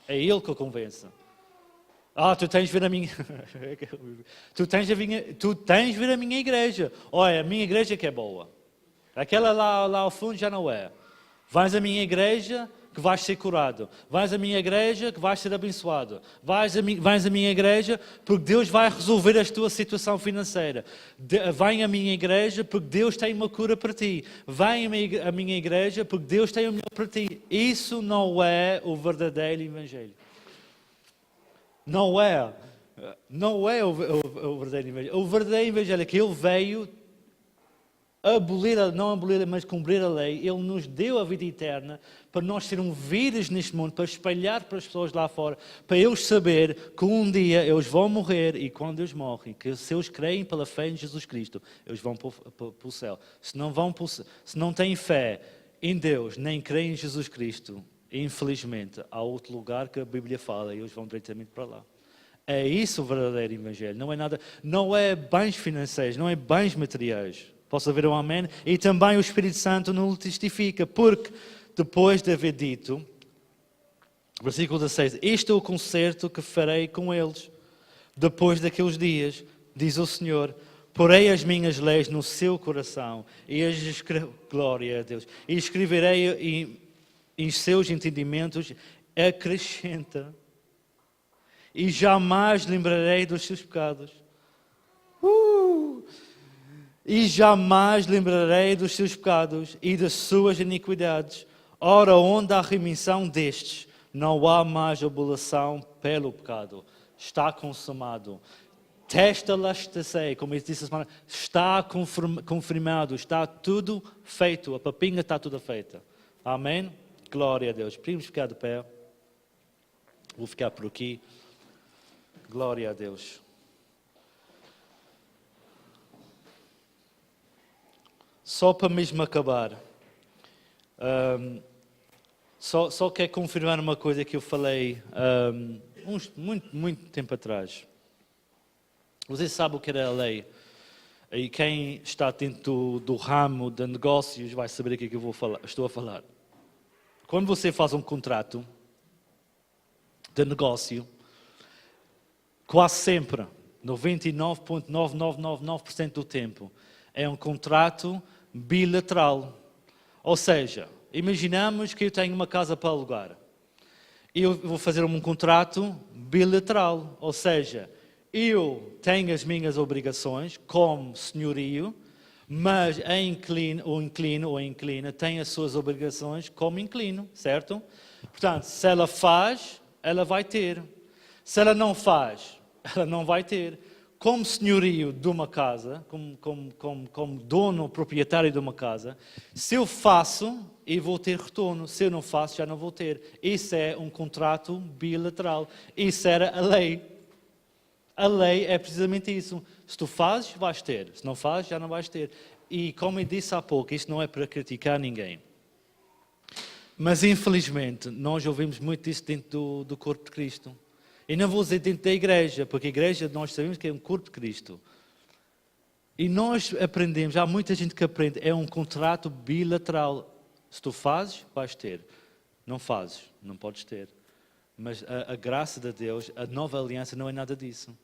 É Ele que o convence. Tu tens de vir a minha... tu tens de vir a minha igreja. Olha, a minha igreja que é boa. Aquela lá ao fundo já não é. Vais à minha igreja que vais ser curado. Vais à minha igreja que vais ser abençoado. Vais à minha igreja porque Deus vai resolver a tua situação financeira. Vem à minha igreja porque Deus tem uma cura para ti. Vem à minha igreja porque Deus tem o melhor para ti. Isso não é o verdadeiro evangelho. Não é o verdadeiro evangelho. O verdadeiro evangelho é que Ele veio não abolir, mas cumprir a lei. Ele nos deu a vida eterna para nós sermos vidas neste mundo, para espalhar para as pessoas lá fora, para eles saber que um dia eles vão morrer e quando eles morrem, que se eles creem pela fé em Jesus Cristo, eles vão para o céu. Se não têm fé em Deus, nem creem em Jesus Cristo, infelizmente, há outro lugar que a Bíblia fala e eles vão diretamente para lá. É isso o verdadeiro evangelho. Não é bens financeiros, não é bens materiais. Posso ouvir um amém? E também o Espírito Santo nos testifica, porque depois de haver dito, versículo 16, este é o concerto que farei com eles. Depois daqueles dias, diz o Senhor, porei as minhas leis no seu coração e as glória a Deus. E escreverei em seus entendimentos, acrescenta. E jamais lembrarei dos seus pecados. E jamais lembrarei dos seus pecados e das suas iniquidades. Ora, onde há remissão destes, não há mais abolição pelo pecado. Está consumado. Testelastacei, como eu disse a semana, está confirmado, está tudo feito. A papinha está toda feita. Amém? Glória a Deus. Podemos ficar de pé. Vou ficar por aqui. Glória a Deus. Só para mesmo acabar, só quero confirmar uma coisa que eu falei muito tempo atrás. Você sabe o que era a lei? E quem está dentro do ramo de negócios vai saber o que eu estou a falar. Quando você faz um contrato de negócio, quase sempre, 99,9999% do tempo, é um contrato bilateral. Ou seja, imaginamos que eu tenho uma casa para alugar. Eu vou fazer um contrato bilateral. Ou seja, eu tenho as minhas obrigações como senhorio, Mas o inquilino ou a inquilina tem as suas obrigações como inquilino, certo? Portanto, se ela faz, ela vai ter. Se ela não faz, ela não vai ter. Como senhorio de uma casa, como dono, proprietário de uma casa, se eu faço, eu vou ter retorno. Se eu não faço, já não vou ter. Isso é um contrato bilateral. Isso era a lei. A lei é precisamente isso. Se tu fazes, vais ter. Se não fazes, já não vais ter. E como eu disse há pouco, isto não é para criticar ninguém. Mas infelizmente, nós ouvimos muito isso dentro do corpo de Cristo. E não vou dizer dentro da igreja, porque a igreja nós sabemos que é um corpo de Cristo. E nós aprendemos, há muita gente que aprende, é um contrato bilateral. Se tu fazes, vais ter. Não fazes, não podes ter. Mas a graça de Deus, a nova aliança não é nada disso.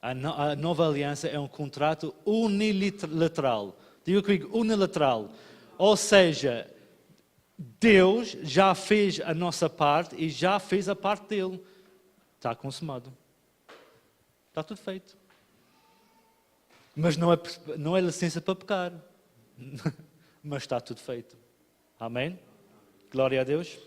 A nova aliança é um contrato unilateral. Diga comigo, unilateral. Ou seja, Deus já fez a nossa parte e já fez a parte dele. Está consumado. Está tudo feito. Mas não é licença para pecar. Mas está tudo feito. Amém? Glória a Deus.